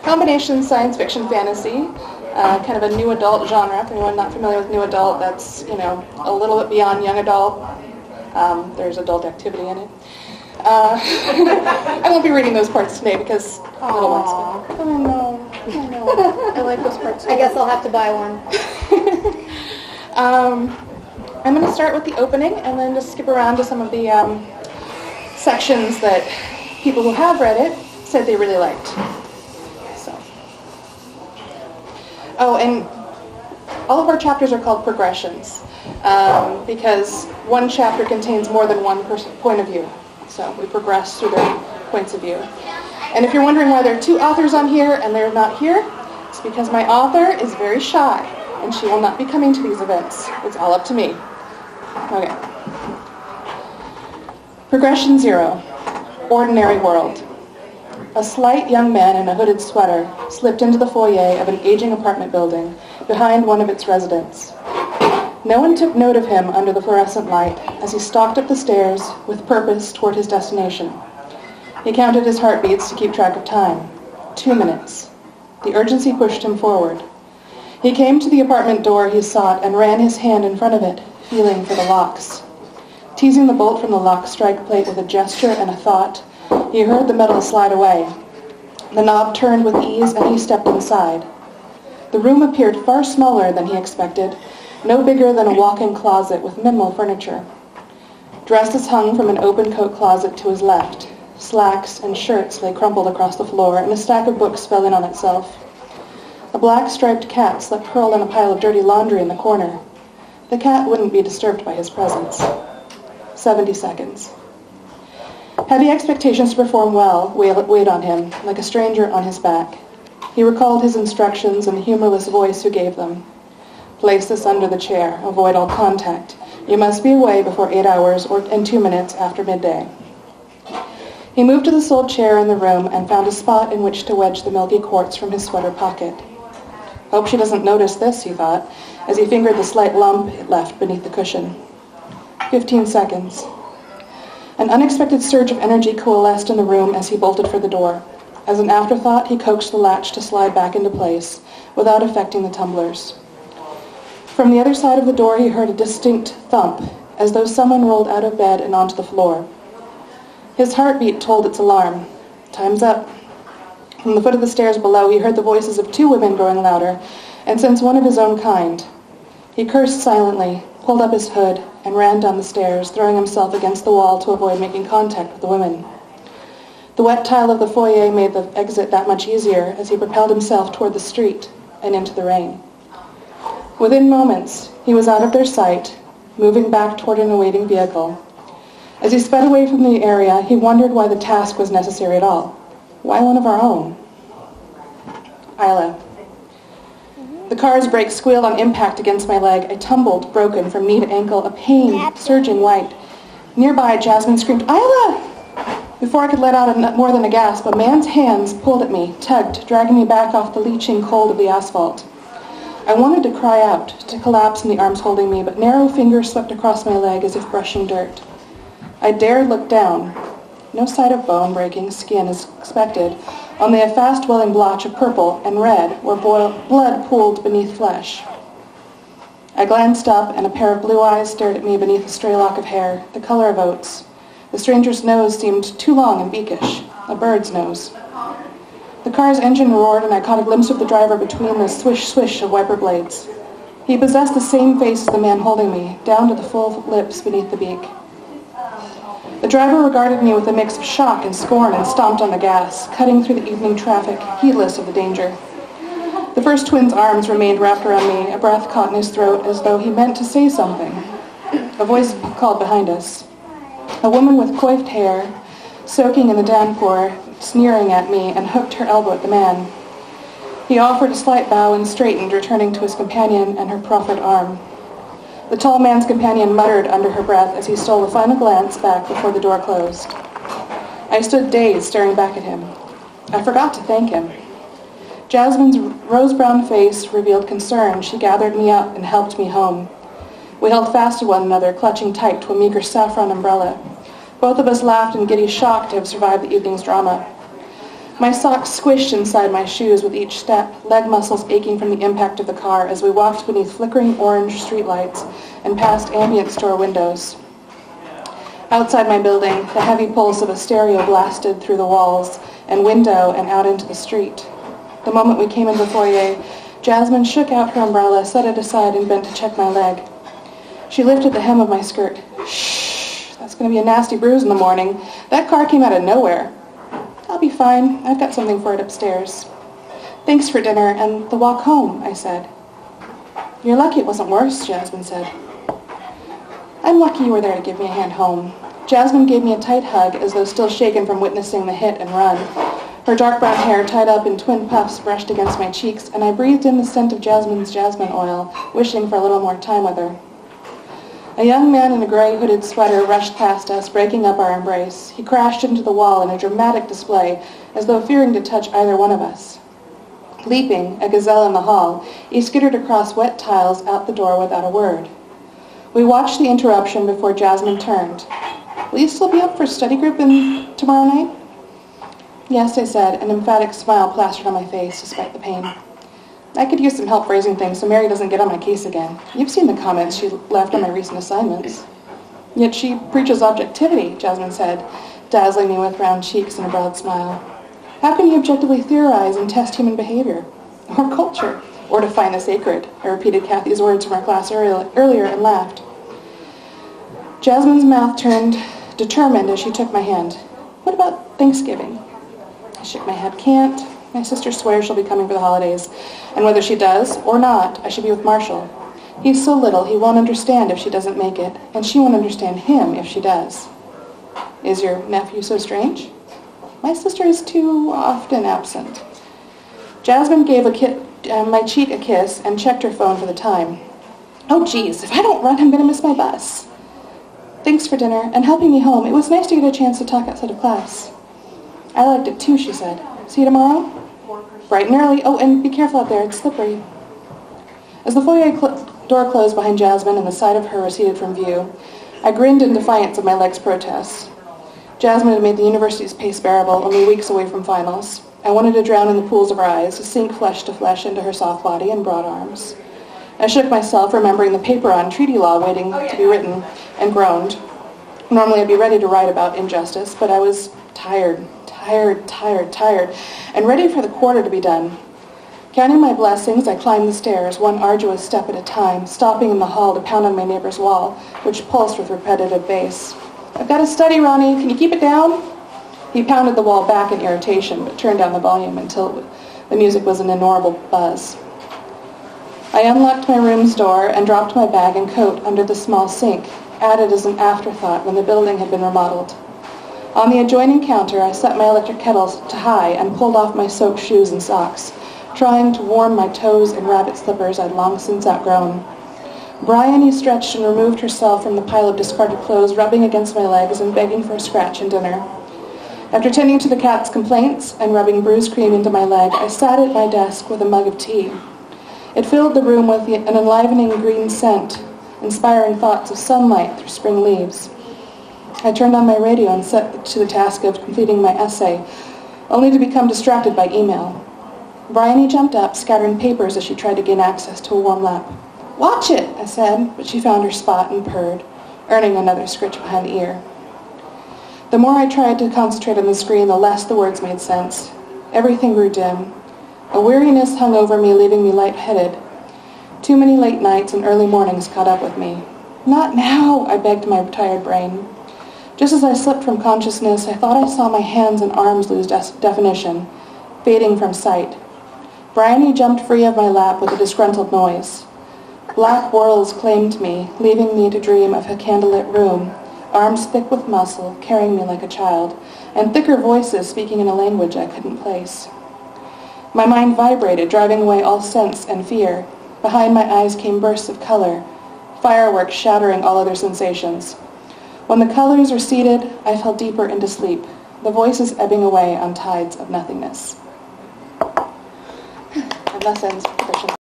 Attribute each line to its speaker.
Speaker 1: combination science fiction fantasy, kind of a new adult genre. For anyone not familiar with new adult, that's, a little bit beyond young adult. There's adult activity in it. I won't be reading those parts today because little ones. But, oh no. I like those parts too.
Speaker 2: I guess I'll have to buy one.
Speaker 1: I'm going to start with the opening and then just skip around to some of the sections that people who have read it said they really liked. So. Oh, and all of our chapters are called progressions because one chapter contains more than one point of view. So we progress through their points of view. And if you're wondering why there are two authors on here and they're not here, it's because my author is very shy and she will not be coming to these events. It's all up to me. Okay. Progression 0. Ordinary world. A slight young man in a hooded sweater slipped into the foyer of an aging apartment building behind one of its residents. No one took note of him under the fluorescent light as he stalked up the stairs with purpose toward his destination. He counted his heartbeats to keep track of time. 2 minutes. The urgency pushed him forward. He came to the apartment door he sought and ran his hand in front of it, feeling for the locks. Teasing the bolt from the lock strike plate with a gesture and a thought, he heard the metal slide away. The knob turned with ease and he stepped inside. The room appeared far smaller than he expected, no bigger than a walk-in closet with minimal furniture. Dresses hung from an open coat closet to his left. Slacks and shirts lay crumpled across the floor, and a stack of books fell in on itself. A black striped cat slept curled in a pile of dirty laundry in the corner. The cat wouldn't be disturbed by his presence. 70 seconds. Heavy expectations to perform well weighed on him, like a stranger on his back. He recalled his instructions and the humorless voice who gave them. Place this under the chair. Avoid all contact. You must be away before 8 hours and 2 minutes after midday. He moved to the sole chair in the room and found a spot in which to wedge the milky quartz from his sweater pocket. Hope she doesn't notice this, he thought, as he fingered the slight lump it left beneath the cushion. 15 seconds. An unexpected surge of energy coalesced in the room as he bolted for the door. As an afterthought, he coaxed the latch to slide back into place without affecting the tumblers. From the other side of the door, he heard a distinct thump, as though someone rolled out of bed and onto the floor. His heartbeat told its alarm. Time's up. From the foot of the stairs below, he heard the voices of 2 women growing louder, and sensed one of his own kind. He cursed silently, pulled up his hood, and ran down the stairs, throwing himself against the wall to avoid making contact with the women. The wet tile of the foyer made the exit that much easier as he propelled himself toward the street and into the rain. Within moments, he was out of their sight, moving back toward an awaiting vehicle. As he sped away from the area, he wondered why the task was necessary at all. Why one of our own? Isla. The car's brakes squealed on impact against my leg. I tumbled, broken from knee to ankle, a pain surging white. Nearby, Jasmine screamed, "Isla!" Before I could let out more than a gasp, a man's hands pulled at me, tugged, dragging me back off the leaching cold of the asphalt. I wanted to cry out, to collapse in the arms holding me, but narrow fingers swept across my leg as if brushing dirt. I dared look down. No sight of bone-breaking skin as expected, only a fast-welling blotch of purple and red where blood pooled beneath flesh. I glanced up, and a pair of blue eyes stared at me beneath a stray lock of hair, the color of oats. The stranger's nose seemed too long and beakish, a bird's nose. The car's engine roared, and I caught a glimpse of the driver between the swish-swish of wiper blades. He possessed the same face as the man holding me, down to the full lips beneath the beak. The driver regarded me with a mix of shock and scorn and stomped on the gas, cutting through the evening traffic, heedless of the danger. The first twin's arms remained wrapped around me, a breath caught in his throat as though he meant to say something. A voice called behind us. A woman with coiffed hair, soaking in the downpour, sneering at me, and hooked her elbow at the man. He offered a slight bow and straightened, returning to his companion and her proffered arm. The tall man's companion muttered under her breath as he stole a final glance back before the door closed. I stood dazed, staring back at him. I forgot to thank him. Jasmine's rose-brown face revealed concern. She gathered me up and helped me home. We held fast to one another, clutching tight to a meager saffron umbrella. Both of us laughed in giddy shock to have survived the evening's drama. My socks squished inside my shoes with each step, leg muscles aching from the impact of the car as we walked beneath flickering orange streetlights and past ambient store windows. Outside my building, the heavy pulse of a stereo blasted through the walls and window and out into the street. The moment we came into the foyer, Jasmine shook out her umbrella, set it aside, and bent to check my leg. She lifted the hem of my skirt. Shh, that's going to be a nasty bruise in the morning. That car came out of nowhere. I'll be fine. I've got something for it upstairs. Thanks for dinner and the walk home, I said. You're lucky it wasn't worse, Jasmine said. I'm lucky you were there to give me a hand home. Jasmine gave me a tight hug as though still shaken from witnessing the hit and run. Her dark brown hair tied up in twin puffs brushed against my cheeks, and I breathed in the scent of Jasmine's jasmine oil, wishing for a little more time with her. A young man in a gray hooded sweater rushed past us, breaking up our embrace. He crashed into the wall in a dramatic display, as though fearing to touch either one of us. Leaping, a gazelle in the hall, he skittered across wet tiles out the door without a word. We watched the interruption before Jasmine turned. Will you still be up for study group tomorrow night? Yes, I said, an emphatic smile plastered on my face despite the pain. I could use some help phrasing things so Mary doesn't get on my case again. You've seen the comments she left on my recent assignments. Yet she preaches objectivity, Jasmine said, dazzling me with round cheeks and a broad smile. How can you objectively theorize and test human behavior? Or culture? Or define the sacred? I repeated Kathy's words from our class earlier and laughed. Jasmine's mouth turned determined as she took my hand. What about Thanksgiving? I shook my head. Can't. My sister swears she'll be coming for the holidays, and whether she does or not, I should be with Marshall. He's so little he won't understand if she doesn't make it, and she won't understand him if she does. Is your nephew so strange? My sister is too often absent. Jasmine gave my cheek a kiss and checked her phone for the time. Oh, geez, if I don't run, I'm going to miss my bus. Thanks for dinner and helping me home. It was nice to get a chance to talk outside of class. I liked it too, she said. See you tomorrow? Bright and early. Oh, and be careful out there. It's slippery. As the foyer door closed behind Jasmine and the side of her receded from view, I grinned in defiance of my leg's protests. Jasmine had made the university's pace bearable, only weeks away from finals. I wanted to drown in the pools of her eyes, to sink flesh to flesh into her soft body and broad arms. I shook myself, remembering the paper on treaty law waiting to be written, and groaned. Normally I'd be ready to write about injustice, but I was tired, and ready for the quarter to be done. Counting my blessings, I climbed the stairs, one arduous step at a time, stopping in the hall to pound on my neighbor's wall, which pulsed with repetitive bass. I've got to study, Ronnie. Can you keep it down? He pounded the wall back in irritation, but turned down the volume until the music was an inaudible buzz. I unlocked my room's door and dropped my bag and coat under the small sink, added as an afterthought when the building had been remodeled. On the adjoining counter, I set my electric kettle to high and pulled off my soaked shoes and socks, trying to warm my toes in rabbit slippers I'd long since outgrown. Bryony stretched and removed herself from the pile of discarded clothes, rubbing against my legs and begging for a scratch and dinner. After tending to the cat's complaints and rubbing bruise cream into my leg, I sat at my desk with a mug of tea. It filled the room with an enlivening green scent, inspiring thoughts of sunlight through spring leaves. I turned on my radio and set to the task of completing my essay, only to become distracted by email. Bryony jumped up, scattering papers as she tried to gain access to a warm lap. Watch it, I said, but she found her spot and purred, earning another scritch behind the ear. The more I tried to concentrate on the screen, the less the words made sense. Everything grew dim. A weariness hung over me, leaving me lightheaded. Too many late nights and early mornings caught up with me. Not now, I begged my tired brain. Just as I slipped from consciousness, I thought I saw my hands and arms lose definition, fading from sight. Bryony jumped free of my lap with a disgruntled noise. Black whirls claimed me, leaving me to dream of a candlelit room, arms thick with muscle, carrying me like a child, and thicker voices speaking in a language I couldn't place. My mind vibrated, driving away all sense and fear. Behind my eyes came bursts of color, fireworks shattering all other sensations. When the colors receded, I fell deeper into sleep, the voices ebbing away on tides of nothingness. And thus ends